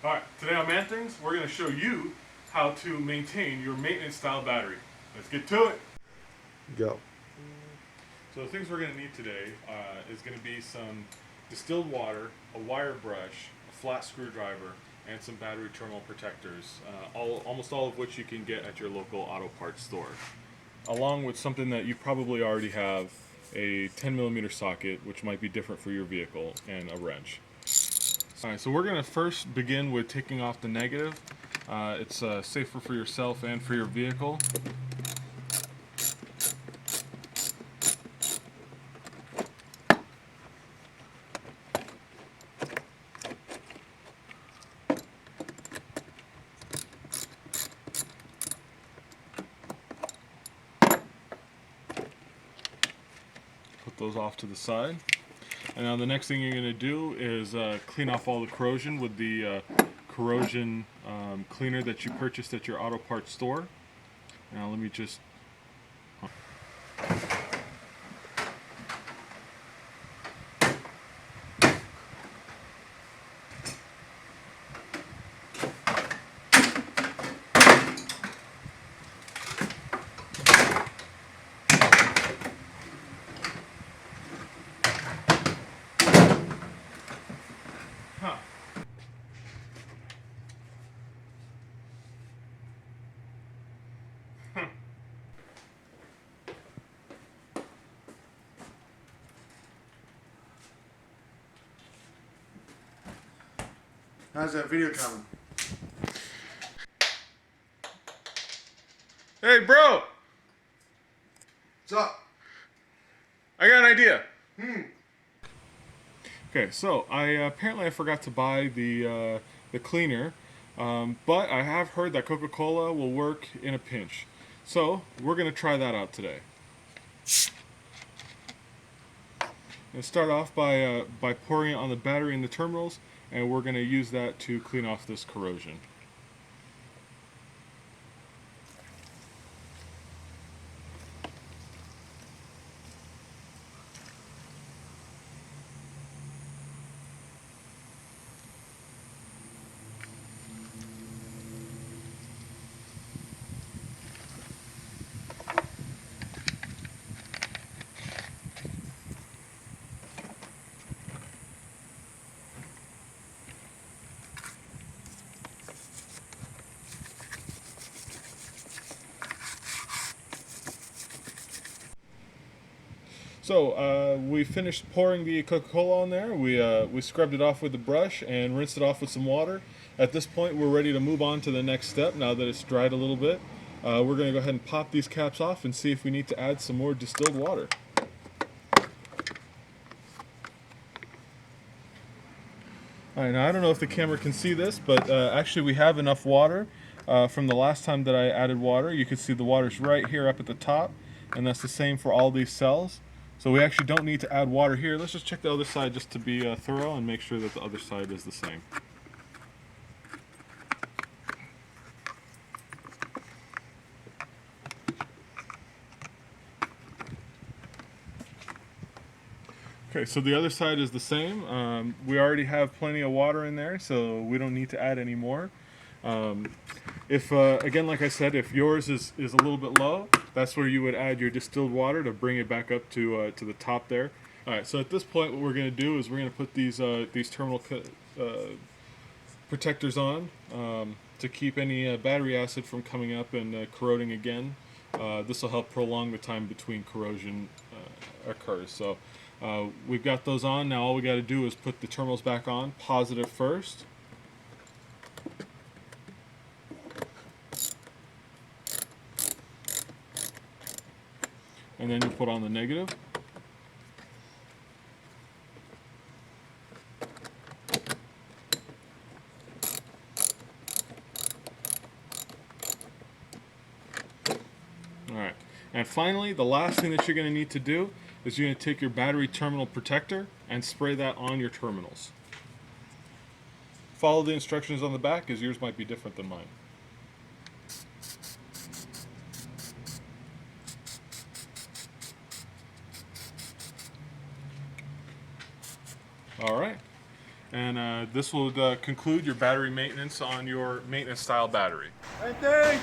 Alright, today on ManThings, we're going to show you how to maintain your maintenance style battery. Let's get to it! Go. So the things we're going to need today is going to be some distilled water, a wire brush, a flat screwdriver, and some battery terminal protectors, almost all of which you can get at your local auto parts store. Along with something that you probably already have, a 10mm socket, which might be different for your vehicle, and a wrench. Alright, so we're going to first begin with taking off the negative. It's safer for yourself and for your vehicle. Put those off to the side. And now the next thing you're going to do is clean off all the corrosion with the corrosion cleaner that you purchased at your auto parts store. Now let me just... Huh. How's that video coming? Hey bro! What's up? I got an idea. Okay, so apparently I forgot to buy the cleaner, but I have heard that Coca-Cola will work in a pinch. So we're gonna try that out today. And start off by pouring it on the battery and the terminals, and we're gonna use that to clean off this corrosion. So we finished pouring the Coca-Cola on there. We scrubbed it off with the brush and rinsed it off with some water. At this point, we're ready to move on to the next step. Now that it's dried a little bit, we're going to go ahead and pop these caps off and see if we need to add some more distilled water. Alright, now I don't know if the camera can see this, but actually we have enough water from the last time that I added water. You can see the water's right here up at the top, and that's the same for all these cells. So we actually don't need to add water here. Let's just check the other side just to be thorough and make sure that the other side is the same. Okay, so the other side is the same. We already have plenty of water in there, so we don't need to add any more. If again, like I said, if yours is a little bit low, that's where you would add your distilled water to bring it back up to the top there. All right, so at this point, what we're going to do is we're going to put these terminal protectors on to keep any battery acid from coming up and corroding again. This will help prolong the time between corrosion occurs. So we've got those on. Now all we got to do is put the terminals back on, positive first. And then you put on the negative. Alright, and finally, the last thing that you're going to need to do is you're going to take your battery terminal protector and spray that on your terminals. Follow the instructions on the back, as yours might be different than mine. All right. And then this will conclude your battery maintenance on your maintenance style battery. ManThings!